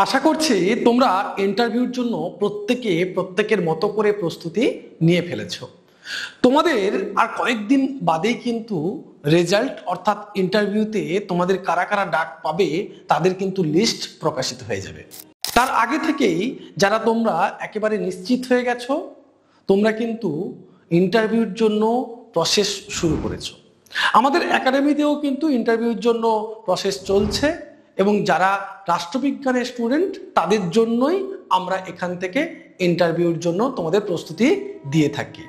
আশা করছি তোমরা ইন্টারভিউর জন্য প্রত্যেকের মতো করে প্রস্তুতি নিয়ে ফেলেছো। তোমাদের আর কয়েকদিন বাদেই কিন্তু রেজাল্ট অর্থাৎ ইন্টারভিউতে তোমাদের কারা কারা ডাক পাবে তাদের কিন্তু লিস্ট প্রকাশিত হয়ে যাবে। তার আগে থেকেই যারা তোমরা একেবারে নিশ্চিত হয়ে গেছো, তোমরা কিন্তু ইন্টারভিউর জন্য প্রসেস শুরু করেছো। আমাদের একাডেমিতেও কিন্তু ইন্টারভিউর জন্য প্রসেস চলছে এবং যারা রাষ্ট্রবিজ্ঞানের স্টুডেন্ট তাদের জন্যই আমরা এখান থেকে ইন্টারভিউর জন্য তোমাদের প্রস্তুতি দিয়ে থাকি।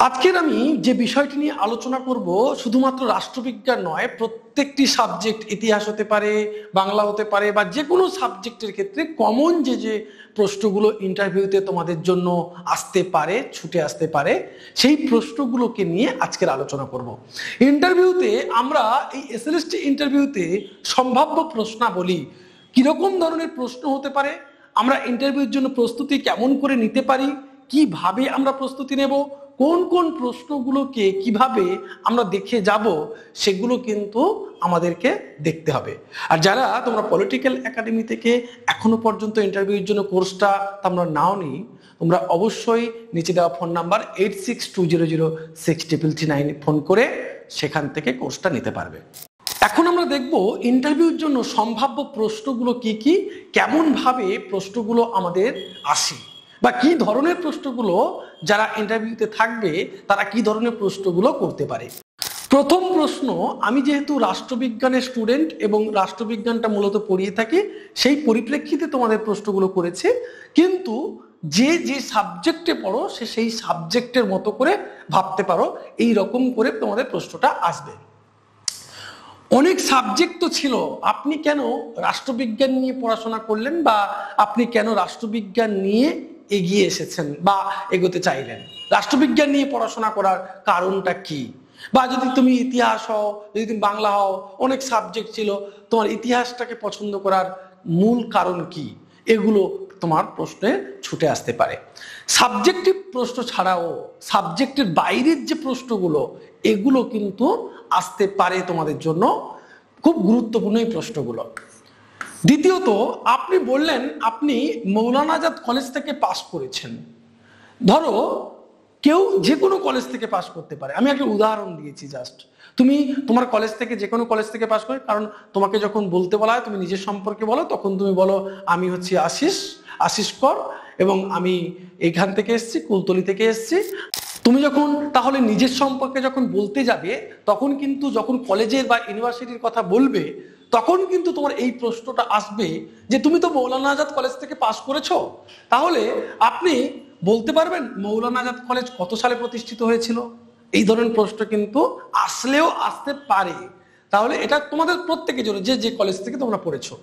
আজকের আমি যে বিষয়টি নিয়ে আলোচনা করব শুধুমাত্র রাষ্ট্রবিজ্ঞান নয়, প্রত্যেকটি সাবজেক্ট, ইতিহাস হতে পারে, বাংলা হতে পারে, বা যে কোনো সাবজেক্টের ক্ষেত্রে কমন যে প্রশ্নগুলো ইন্টারভিউতে তোমাদের জন্য আসতে পারে, ছুটে আসতে পারে, সেই প্রশ্নগুলোকে নিয়ে আজকের আলোচনা করব। ইন্টারভিউতে আমরা এই এসএলএসটি ইন্টারভিউতে সম্ভাব্য প্রশ্নাবলী কিরকম ধরনের প্রশ্ন হতে পারে, আমরা ইন্টারভিউর জন্য প্রস্তুতি কেমন করে নিতে পারি, কিভাবে আমরা প্রস্তুতি নেব, কোন কোন প্রশ্নগুলোকে কিভাবে আমরা দেখে যাব, সেগুলো কিন্তু আমাদেরকে দেখতে হবে। আর যারা তোমরা পলিটিক্যাল একাডেমি থেকে এখনো পর্যন্ত ইন্টারভিউর জন্য কোর্সটা তোমরা নাওনি, তোমরা অবশ্যই নিচে দেওয়া ফোন নাম্বার 86200699 ফোন করে সেখান থেকে কোর্সটা নিতে পারবে। এখন আমরা দেখব ইন্টারভিউর জন্য সম্ভাব্য প্রশ্নগুলো কি কি, কেমন ভাবে প্রশ্নগুলো আমাদের আসে, বা কি ধরনের প্রশ্নগুলো যারা ইন্টারভিউতে থাকবে তারা কি ধরনের প্রশ্নগুলো করতে পারে। প্রথম প্রশ্ন, আমি যেহেতু রাষ্ট্রবিজ্ঞানের স্টুডেন্ট এবং রাষ্ট্রবিজ্ঞানটা মূলত পড়িয়ে থাকি, সেই পরিপ্রেক্ষিতে তোমাদের প্রশ্নগুলো করেছে, কিন্তু যে সাবজেক্টে পড়ো সেই সাবজেক্টের মতো করে ভাবতে পারো, এই রকম করে তোমাদের প্রশ্নটা আসবে। অনেক সাবজেক্ট তো ছিল, আপনি কেন রাষ্ট্রবিজ্ঞান নিয়ে পড়াশোনা করলেন, বা আপনি কেন রাষ্ট্রবিজ্ঞান নিয়ে এগিয়ে এসেছেন বা এগোতে চাইলেন, রাষ্ট্রবিজ্ঞান নিয়ে পড়াশোনা করার কারণটা কি, বা যদি তুমি ইতিহাস হও, যদি তুমি বাংলা হও, অনেক সাবজেক্ট ছিল, তোমার ইতিহাসটাকে পছন্দ করার মূল কারণ কি, এগুলো তোমার প্রশ্নে ছুটে আসতে পারে। সাবজেক্টিভ প্রশ্ন ছাড়াও সাবজেক্টের বাইরের যে প্রশ্নগুলো, এগুলো কিন্তু আসতে পারে তোমাদের জন্য, খুব গুরুত্বপূর্ণ এই প্রশ্নগুলো। দ্বিতীয়ত, আপনি বললেন আপনি মৌলানা আজাদ কলেজ থেকে পাস করেছেন। ধরো কেউ যে কোনো কলেজ থেকে পাস করতে পারে, আমি একটা উদাহরণ দিয়েছি জাস্ট। তুমি তোমার কলেজ থেকে যে কোনো কলেজ থেকে পাস করে, কারণ তোমাকে যখন বলতে বলা হয় তুমি নিজের সম্পর্কে বলো, তখন তুমি বলো আমি হচ্ছি আশিস কর এবং আমি এইখান থেকে এসেছি, কুলতলি থেকে এসেছি। তুমি যখন তাহলে নিজের সম্পর্কে যখন বলতে যাবে, তখন কিন্তু যখন কলেজের বা ইউনিভার্সিটির কথা বলবে, তখন কিন্তু তোমার এই প্রশ্নটা আসবে যে তুমি তো মৌলানা আজাদ কলেজ থেকে পাস করেছো, তাহলে আপনি বলতে পারবেন মৌলানা আজাদ কলেজ কত সালে প্রতিষ্ঠিত হয়েছিল। এই ধরনের প্রশ্ন কিন্তু আসলেও আসতে পারে। তাহলে এটা তোমাদের প্রত্যেকের জন্য, যে কলেজ থেকে তোমরা পড়েছো,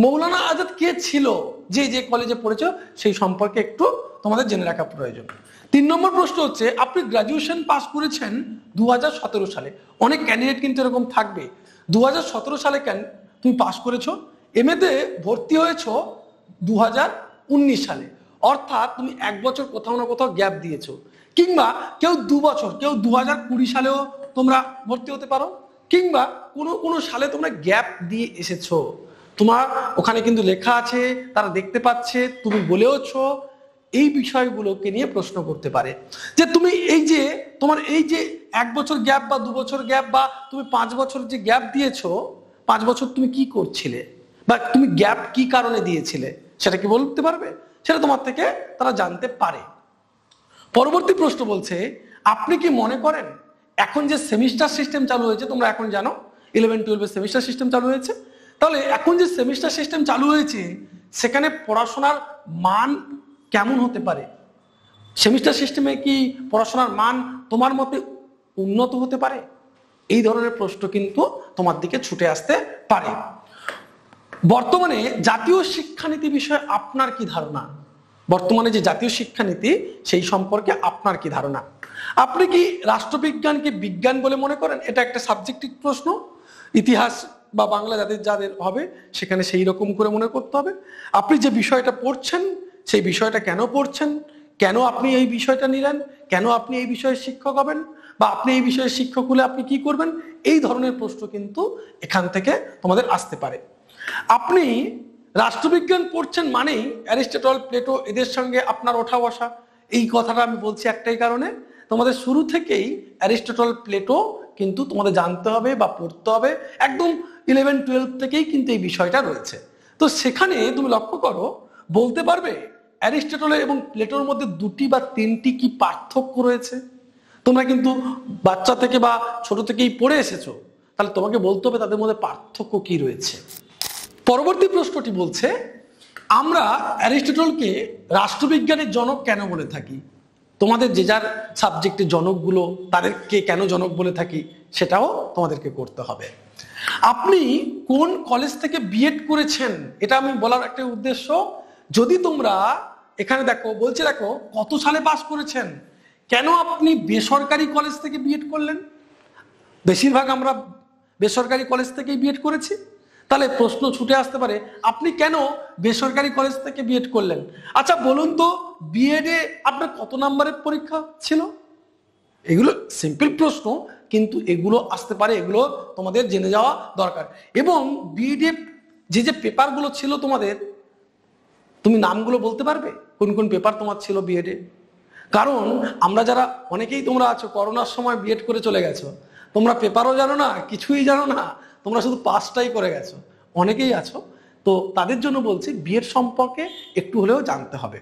মৌলানা আজাদ কে ছিল, যে কলেজে পড়েছো সেই সম্পর্কে একটু তোমাদের জেনে রাখা প্রয়োজন। 3 নম্বর প্রশ্ন হচ্ছে, আপনি গ্রাজুয়েশন পাস করেছেন 2017 সালে। অনেক ক্যান্ডিডেট কিন্তু এরকম থাকবে, 2017 সালে তুমি পাস করেছো, এমএতে ভর্তি হয়েছো 2019 সালে, অর্থাৎ তুমি 1 বছর কোথাও না কোথাও গ্যাপ দিয়েছো, কিংবা কেউ 2 বছর, কেউ 2020 সালেও তোমরা ভর্তি হতে পারো, কিংবা কোনো সালে তোমরা গ্যাপ দিয়ে এসেছো। তোমার ওখানে কিন্তু লেখা আছে, তারা দেখতে পাচ্ছে, তুমি বলেওছো। এই বিষয়গুলোকে নিয়ে প্রশ্ন করতে পারে যে তুমি তোমার 1 বছর গ্যাপ বা 2 বছর গ্যাপ, বা তুমি 5 বছর যে গ্যাপ দিয়েছো, 5 বছর তুমি কি করছিলে, বা তুমি গ্যাপ কি কারণে দিয়েছিলে, সেটা কি বলতে পারবে, সেটা তোমার থেকে তারা জানতে পারে। পরবর্তী প্রশ্ন বলছে, আপনি কি মনে করেন এখন যে সেমিস্টার সিস্টেম চালু হয়েছে, তোমরা এখন জানো 11-12 সেমিস্টার সিস্টেম চালু হয়েছে, তাহলে এখন যে সেমিস্টার সিস্টেম চালু হয়েছে সেখানে পড়াশোনার মান কেমন হতে পারে, সেমিস্টার সিস্টেমে কি পড়াশোনার মান তোমার মতে উন্নত হতে পারে? এই ধরনের প্রশ্ন কিন্তু তোমার দিকে ছুটে আসতে পারে। বর্তমানে জাতীয় শিক্ষানীতি বিষয়ে আপনার কি ধারণা, বর্তমানে যে জাতীয় শিক্ষানীতি সেই সম্পর্কে আপনার কি ধারণা? আপনি কি রাষ্ট্রবিজ্ঞানকে বিজ্ঞান বলে মনে করেন? এটা একটা সাবজেক্টিভ প্রশ্ন। ইতিহাস বা বাংলা যাদের হবে সেখানে সেই রকম করে মনে করতে হবে। আপনি যে বিষয়টা পড়ছেন সেই বিষয়টা কেন পড়ছেন, কেন আপনি এই বিষয়টা নিলেন, কেন আপনি এই বিষয়ে শিক্ষক হবেন, বা আপনি এই বিষয়ে শিক্ষক হলে আপনি কি করবেন, এই ধরনের প্রশ্ন কিন্তু এখান থেকে তোমাদের আসতে পারে। আপনি রাষ্ট্রবিজ্ঞান পড়ছেন মানেই অ্যারিস্টটল, প্লেটো এদের সঙ্গে আপনার ওঠা বসা। এই কথাটা আমি বলছি একটাই কারণে, তোমাদের শুরু থেকেই অ্যারিস্টটল, প্লেটো কিন্তু তোমাদের জানতে হবে বা পড়তে হবে। একদম 11-12 থেকেই কিন্তু এই বিষয়টা রয়েছে। তো সেখানে তুমি লক্ষ্য করো, বলতে পারবে অ্যারিস্টটল এবং প্লেটোর মধ্যে 2টি বা 3টি কি পার্থক্য রয়েছে? তোমরা কিন্তু বাচ্চা থেকে বা ছোট থেকেই পড়ে এসেছো, তাহলে তোমাকে বলতে হবে তাদের মধ্যে পার্থক্য কি রয়েছে। পরবর্তী প্রশ্নটি বলছে, আমরা অ্যারিস্টটলকে রাষ্ট্রবিজ্ঞানের জনক কেন বলে থাকি? তোমাদের যে যার সাবজেক্টের জনকগুলো তাদেরকে কেন জনক বলে থাকি সেটাও তোমাদেরকে করতে হবে। আপনি কোন কলেজ থেকে বিএড করেছেন এটা আমি বলার একটা উদ্দেশ্য। যদি তোমরা এখানে দেখো, বলছে দেখো কত সালে পাস করেছেন, কেন আপনি বেসরকারি কলেজ থেকে বিএড করলেন? বেশিরভাগ আমরা বেসরকারি কলেজ থেকেই বিএড করেছি। তাহলে প্রশ্ন ছুটে আসতে পারে, আপনি কেন বেসরকারি কলেজ থেকে বিএড করলেন? আচ্ছা বলুন তো, বিএডে আপনার কত নাম্বারের পরীক্ষা ছিল? এগুলো সিম্পল প্রশ্ন, কিন্তু এগুলো আসতে পারে, এগুলো তোমাদের জেনে যাওয়া দরকার। এবং বিএডে যে যে পেপারগুলো ছিল তোমাদের, তুমি নামগুলো বলতে পারবে কোন কোন পেপার তোমার ছিল বিএডে? কারণ আমরা যারা, অনেকেই তোমরা আছো করোনার সময় বিএড করে চলে গেছো, তোমরা পেপারও জানো না, কিছুই জানো না, তোমরা শুধু পাসটাই করে গেছো, অনেকেই আছো। তো তাদের জন্য বলছি বিএড সম্পর্কে একটু হলেও জানতে হবে।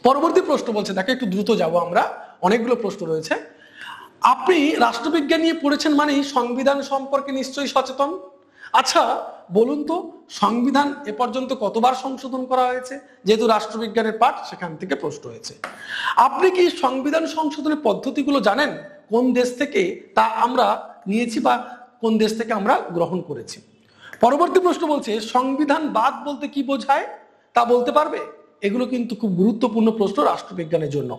পরবর্তী প্রশ্ন বলছে, দেখো একটু দ্রুত যাব আমরা, অনেকগুলো প্রশ্ন রয়েছে। আপনি রাষ্ট্রবিজ্ঞান নিয়ে পড়েছেন মানেই সংবিধান সম্পর্কে নিশ্চয়ই সচেতন। আচ্ছা বলুন তো, সংবিধান এ পর্যন্ত কতবার সংশোধন করা হয়েছে? যেহেতু রাষ্ট্রবিজ্ঞানের পাঠ, সেখান থেকে প্রশ্ন হয়েছে। আপনি কি সংবিধান সংশোধনের পদ্ধতিগুলো জানেন? কোন দেশ থেকে তা আমরা নিয়েছি বা কোন দেশ থেকে আমরা গ্রহণ করেছি? পরবর্তী প্রশ্ন বলছে, সংবিধানবাদ বলতে কি বোঝায় তা বলতে পারবে? এগুলো কিন্তু খুব গুরুত্বপূর্ণ প্রশ্ন রাষ্ট্রবিজ্ঞানের জন্য।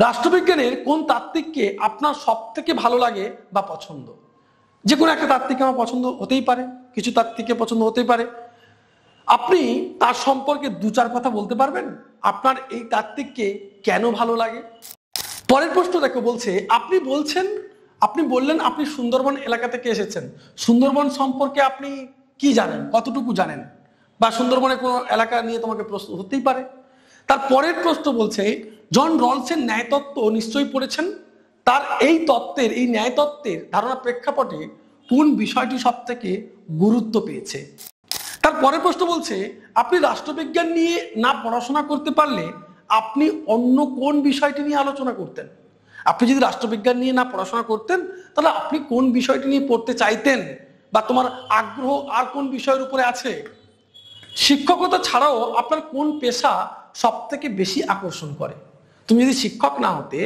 রাষ্ট্রবিজ্ঞানের কোন তাত্ত্বিককে আপনার সব থেকে ভালো লাগে বা পছন্দ? যে কোনো একটা তাত্ত্বিক আমার পছন্দ হতেই পারে, কিছু তাত্ত্বিককে পছন্দ হতেই পারে। আপনি তার সম্পর্কে 2-4 কথা বলতে পারবেন? আপনার এই তাত্ত্বিককে কেন ভালো লাগে? পরের প্রশ্ন দেখো, বলছে আপনি বললেন আপনি সুন্দরবন এলাকা থেকে এসেছেন। সুন্দরবন সম্পর্কে আপনি কি জানেন, কতটুকু জানেন? বা সুন্দরবনের কোনো এলাকা নিয়ে তোমাকে প্রশ্ন হতেই পারে। তার পরের প্রশ্ন বলছে, জন রলসের ন্যায়তত্ত্ব নিশ্চয়ই পড়েছেন। তার এই তত্ত্বের, এই ন্যায়তত্ত্বের ধারণা প্রেক্ষাপটে কোন বিষয়টি সব থেকে গুরুত্ব পেয়েছে? তার পরের প্রশ্ন বলছে, আপনি রাষ্ট্রবিজ্ঞান নিয়ে না পড়াশোনা করতে পারলে আপনি অন্য কোন বিষয়টি নিয়ে আলোচনা করতেন? আপনি যদি রাষ্ট্রবিজ্ঞান নিয়ে না পড়াশোনা করতেন, তাহলে আপনি কোন বিষয়টি নিয়ে পড়তে চাইতেন, বা তোমার আগ্রহ আর কোন বিষয়ের উপরে আছে? শিক্ষকতা ছাড়াও আপনার কোন পেশা সব থেকে বেশি আকর্ষণ করে? তুমি যদি শিক্ষক না হতে,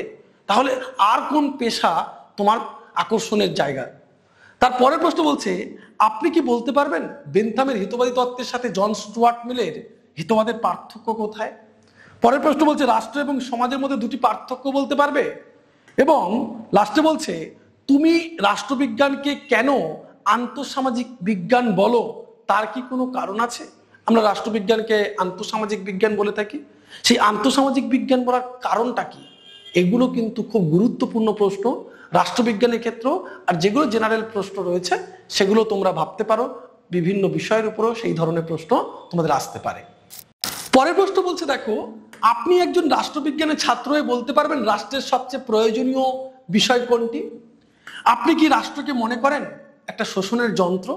তাহলে আর কোন পেশা তোমার আকর্ষণের জায়গা? তার পরের প্রশ্ন বলছে, আপনি কি বলতে পারবেন বেন্থামের হিতবাদী তত্ত্বের সাথে জন স্টুয়ার্ট মিলের হিতবাদের পার্থক্য কোথায়? পরের প্রশ্ন বলছে, রাষ্ট্র এবং সমাজের মধ্যে 2টি পার্থক্য বলতে পারবে? এবং লাস্টে বলছে, তুমি রাষ্ট্রবিজ্ঞানকে কেন আন্তঃসামাজিক বিজ্ঞান বলো, তার কি কোনো কারণ আছে? আমরা রাষ্ট্রবিজ্ঞানকে আন্তঃসামাজিক বিজ্ঞান বলে থাকি, সেই আন্তঃসামাজিক বিজ্ঞান বলার কারণটা কি? এগুলো কিন্তু খুব গুরুত্বপূর্ণ প্রশ্ন রাষ্ট্রবিজ্ঞানের ক্ষেত্র। আর যেগুলো জেনারেল প্রশ্ন রয়েছে সেগুলো তোমরা ভাবতে পারো, বিভিন্ন বিষয়ের উপরও সেই ধরনের প্রশ্ন তোমাদের আসতে পারে। পরের প্রশ্ন বলছে, দেখো আপনি একজন রাষ্ট্রবিজ্ঞানের ছাত্র হয়ে বলতে পারবেন রাষ্ট্রের সবচেয়ে প্রয়োজনীয় বিষয় কোনটি? আপনি কি রাষ্ট্রকে মনে করেন একটা শোষণের যন্ত্র?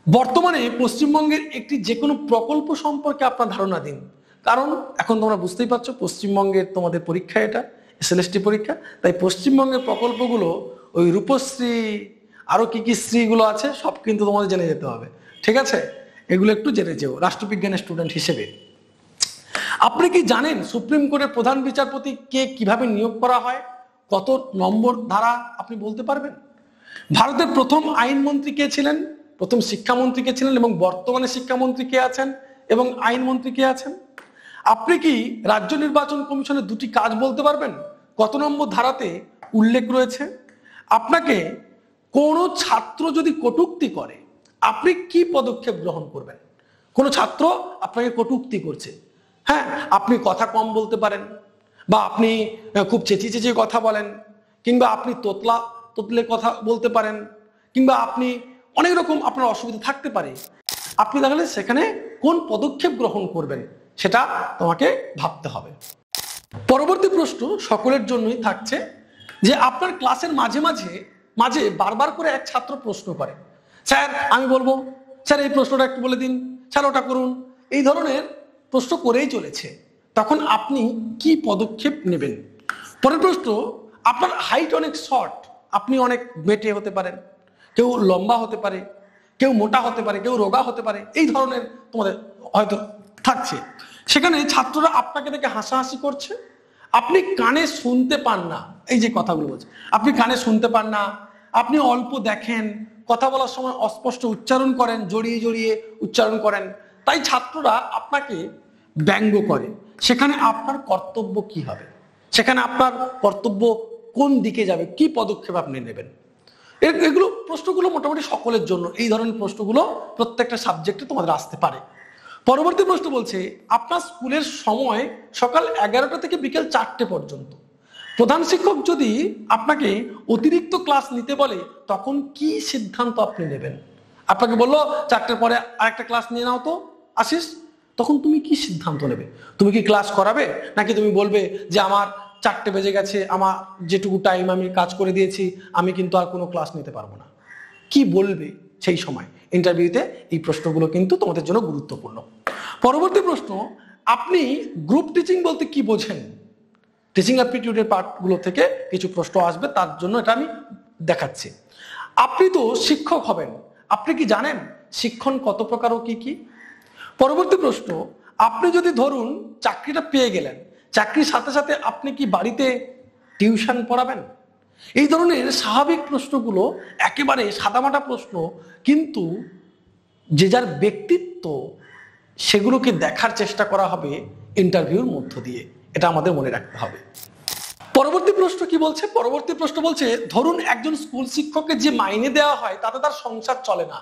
বর্তমানে পশ্চিমবঙ্গের একটি যে কোনো প্রকল্প সম্পর্কে আপনার ধারণা দিন। কারণ এখন তোমরা বুঝতেই পারছো, পশ্চিমবঙ্গের তোমাদের পরীক্ষা, এটা এসএলএসটি পরীক্ষা, তাই পশ্চিমবঙ্গের প্রকল্পগুলো, ওই রূপশ্রী আরো কি কি শ্রীগুলো আছে, সব কিন্তু তোমাদের জেনে যেতে হবে। ঠিক আছে, এগুলো একটু জেনে যেও রাষ্ট্রবিজ্ঞানের স্টুডেন্ট হিসেবে। আপনি কি জানেন সুপ্রিম কোর্টের প্রধান বিচারপতি কে কিভাবে নিয়োগ করা হয়? কত নম্বর ধারা আপনি বলতে পারবেন? ভারতের প্রথম আইনমন্ত্রী কে ছিলেন, প্রথম শিক্ষামন্ত্রী কে ছিলেন, এবং বর্তমানে শিক্ষামন্ত্রী কে আছেন এবং আইনমন্ত্রী কে আছেন? আপনি কি রাজ্য নির্বাচন কমিশনের 2টি কাজ বলতে পারবেন? কত নম্বর ধারাতে উল্লেখ রয়েছে? আপনাকে কোনো ছাত্র যদি কটূক্তি করে, আপনি কি পদক্ষেপ গ্রহণ করবেন? কোনো ছাত্র আপনাকে কটূক্তি করছে, হ্যাঁ, আপনি কথা কম বলতে পারেন, বা আপনি খুব চেঁচিয়ে চেঁচিয়ে কথা বলেন, কিংবা আপনি তোতলে কথা বলতে পারেন, কিংবা আপনি অনেক রকম আপনার অসুবিধা থাকতে পারে। আপনি তাহলে সেখানে কোন পদক্ষেপ গ্রহণ করবেন সেটা তোমাকে ভাবতে হবে। পরবর্তী প্রশ্ন সকলের জন্যই থাকছে যে আপনার ক্লাসের মাঝে মাঝে বারবার করে এক ছাত্র প্রশ্ন করে, স্যার আমি বলবো, স্যার এই প্রশ্নটা একটু বলে দিন, স্যার ওটা করুন, এই ধরনের প্রশ্ন করেই চলেছে। তখন আপনি কি পদক্ষেপ নেবেন? পরের প্রশ্ন, আপনার হাইট অনেক শর্ট, আপনি অনেক বেটে হতে পারেন, কেউ লম্বা হতে পারে, কেউ মোটা হতে পারে, কেউ রোগা হতে পারে, এই ধরনের তোমাদের হয়তো থাকছে। সেখানে ছাত্ররা আপনাকে দেখে হাসাহাসি করছে, আপনি কানে শুনতে পান না, এই যে কথাগুলো বলছে, আপনি কানে শুনতে পান না, আপনি অল্প দেখেন, কথা বলার সময় অস্পষ্ট উচ্চারণ করেন, জড়িয়ে জড়িয়ে উচ্চারণ করেন, তাই ছাত্ররা আপনাকে ব্যঙ্গ করে। সেখানে আপনার কর্তব্য কি হবে? সেখানে আপনার কর্তব্য কোন দিকে যাবে? কি পদক্ষেপ আপনি নেবেন? এগুলো প্রশ্নগুলো মোটামুটি সকলের জন্য, এই ধরনের প্রশ্নগুলো প্রত্যেকটা সাবজেক্টে তোমাদের আসতে পারে। পরবর্তী প্রশ্ন বলছে, আপনার স্কুলের সময় সকাল 11টা থেকে বিকেল 4টে পর্যন্ত। প্রধান শিক্ষক যদি আপনাকে অতিরিক্ত ক্লাস নিতে বলে তখন কি সিদ্ধান্ত আপনি নেবেন? আপনাকে বললো 4টের পরে আরেকটা ক্লাস নিয়ে নাও তো আশিস, তখন তুমি কি সিদ্ধান্ত নেবে? তুমি কি ক্লাস করাবে, নাকি তুমি বলবে যে আমার 4টে বেজে গেছে, আমার যেটুকু টাইম আমি কাজ করে দিয়েছি, আমি কিন্তু আর কোনো ক্লাস নিতে পারবো না? কি বলবে সেই সময়? ইন্টারভিউতে এই প্রশ্নগুলো কিন্তু তোমাদের জন্য গুরুত্বপূর্ণ। পরবর্তী প্রশ্ন, আপনি গ্রুপ টিচিং বলতে কি বোঝেন? টিচিং অ্যাপটিটিউডের পার্টগুলো থেকে কিছু প্রশ্ন আসবে, তার জন্য এটা আমি দেখাচ্ছি। আপনি তো শিক্ষক হবেন, আপনি কি জানেন শিক্ষণ কত প্রকার ও কি কি? পরবর্তী প্রশ্ন, আপনি যদি ধরুন চাকরিটা পেয়ে গেলেন, চাকরির সাথে সাথে আপনি কি বাড়িতে টিউশন পড়াবেন? এই ধরনের স্বাভাবিক প্রশ্নগুলো একেবারে সাদামাটা প্রশ্ন, কিন্তু যে যার ব্যক্তিত্ব সেগুলোকে দেখার চেষ্টা করা হবে ইন্টারভিউর মধ্য দিয়ে, এটা আমাদের মনে রাখতে হবে। পরবর্তী প্রশ্ন কি বলছে? পরবর্তী প্রশ্ন বলছে, ধরুন একজন স্কুল শিক্ষককে যে মাইনে দেওয়া হয় তাতে তার সংসার চলে না,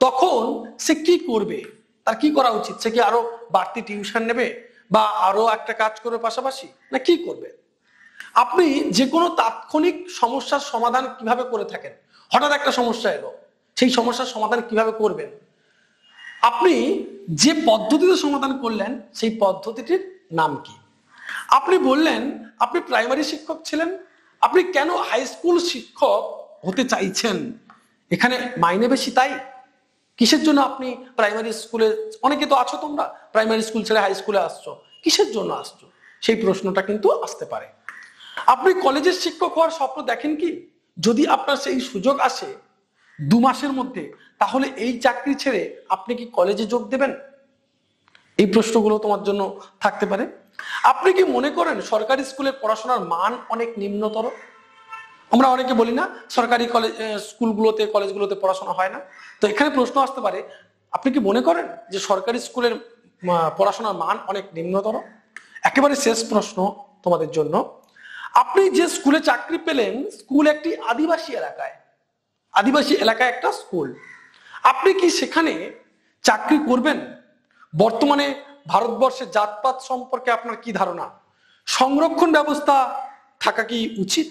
তখন সে কি করবে? তার কি করা উচিত? সে কি আরো বাড়তি টিউশন নেবে, বা আরো একটা কাজ করবে পাশাপাশি, না কি করবে? আপনি যে কোনো তাৎক্ষণিক সমস্যার সমাধান কিভাবে করে থাকেন? হঠাৎ একটা সমস্যা এলো, সেই সমস্যার সমাধান কিভাবে করবেন? আপনি যে পদ্ধতিতে সমাধান করলেন সেই পদ্ধতিটির নাম কি? আপনি বললেন আপনি প্রাইমারি শিক্ষক ছিলেন, আপনি কেন হাই স্কুল শিক্ষক হতে চাইছেন? এখানে মাইনে বেশি তাই? কিসের জন্য আপনি প্রাইমারি স্কুলে, অনেকে তো আছো তোমরা প্রাইমারি স্কুল ছেড়ে হাই স্কুলে আসছো, কিসের জন্য আসছো? সেই প্রশ্নটা কিন্তু আসতে পারে। আপনি কলেজের শিক্ষক হওয়ার স্বপ্ন দেখেন কি? যদি আপনার সেই সুযোগ আসে 2 মাসের মধ্যে, তাহলে এই চাকরি ছেড়ে আপনি কি কলেজে যোগ দেবেন? এই প্রশ্নগুলো তোমার জন্য থাকতে পারে। আপনি কি মনে করেন সরকারি স্কুলের পড়াশোনার মান অনেক নিম্নতর? আমরা অনেকে বলি না সরকারি কলেজ স্কুলগুলোতে কলেজগুলোতে পড়াশোনা হয় না, তো এখানে প্রশ্ন আসতে পারে, আপনি কি মনে করেন যে সরকারি স্কুলের পড়াশোনার মান অনেক নিম্নতর? একেবারে শেষ প্রশ্ন তোমাদের জন্য, আপনি যে স্কুলে চাকরি পেলেন, স্কুল একটি আদিবাসী এলাকায় একটা স্কুল, আপনি কি সেখানে চাকরি করবেন? বর্তমানে ভারতবর্ষের জাতপাত সম্পর্কে আপনার কি ধারণা? সংরক্ষণ ব্যবস্থা থাকা কি উচিত?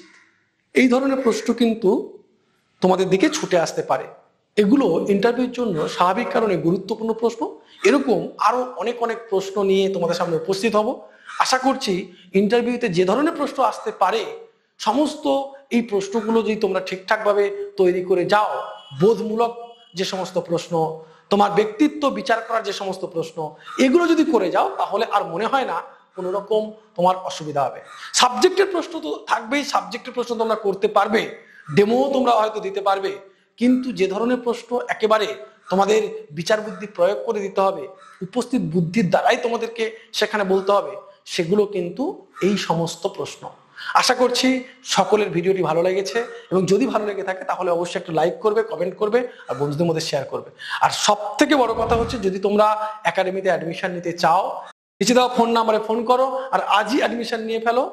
এই ধরনের প্রশ্ন কিন্তু তোমাদের দিকে ছুটে আসতে পারে। এগুলো ইন্টারভিউর জন্য স্বাভাবিক কারণে গুরুত্বপূর্ণ প্রশ্ন। এরকম আরো অনেক অনেক প্রশ্ন নিয়ে তোমাদের সামনে উপস্থিত হব। আশা করছি ইন্টারভিউতে যে ধরনের প্রশ্ন আসতে পারে, সমস্ত এই প্রশ্নগুলো যদি তোমরা ঠিকঠাকভাবে তৈরি করে যাও, বোধমূলক যে সমস্ত প্রশ্ন, তোমার ব্যক্তিত্ব বিচার করার যে সমস্ত প্রশ্ন, এগুলো যদি করে যাও, তাহলে আর মনে হয় না কোনো রকম তোমার অসুবিধা হবে। সাবজেক্টের প্রশ্ন তো থাকবেই, সাবজেক্টের প্রশ্ন তোমরা করতে পারবে, ডেমো তোমরা হয়তো দিতে পারবে, কিন্তু যে ধরনের প্রশ্ন একেবারে তোমাদের বিচার বুদ্ধি প্রয়োগ করে দিতে হবে, উপস্থিত বুদ্ধির দ্বারাই তোমাদেরকে সেখানে বলতে হবে, সেগুলো কিন্তু এই সমস্ত প্রশ্ন। আশা করছি সকলের ভিডিওটি ভালো লেগেছে, এবং যদি ভালো লেগে থাকে তাহলে অবশ্যই একটা লাইক করবে, কমেন্ট করবে, আর বন্ধুদের মধ্যে শেয়ার করবে। আর সব থেকে বড় কথা হচ্ছে, যদি তোমরা একাডেমিতে অ্যাডমিশন নিতে চাও, নিচে দেওয়া ফোন নাম্বারে ফোন করো, আর আজই অ্যাডমিশন নিয়ে ফেলো।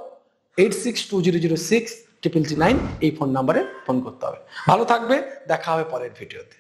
862006 999 এই ফোন নাম্বারে ফোন করতে হবে। ভালো থাকবে, দেখা হবে পরের ভিডিওতে।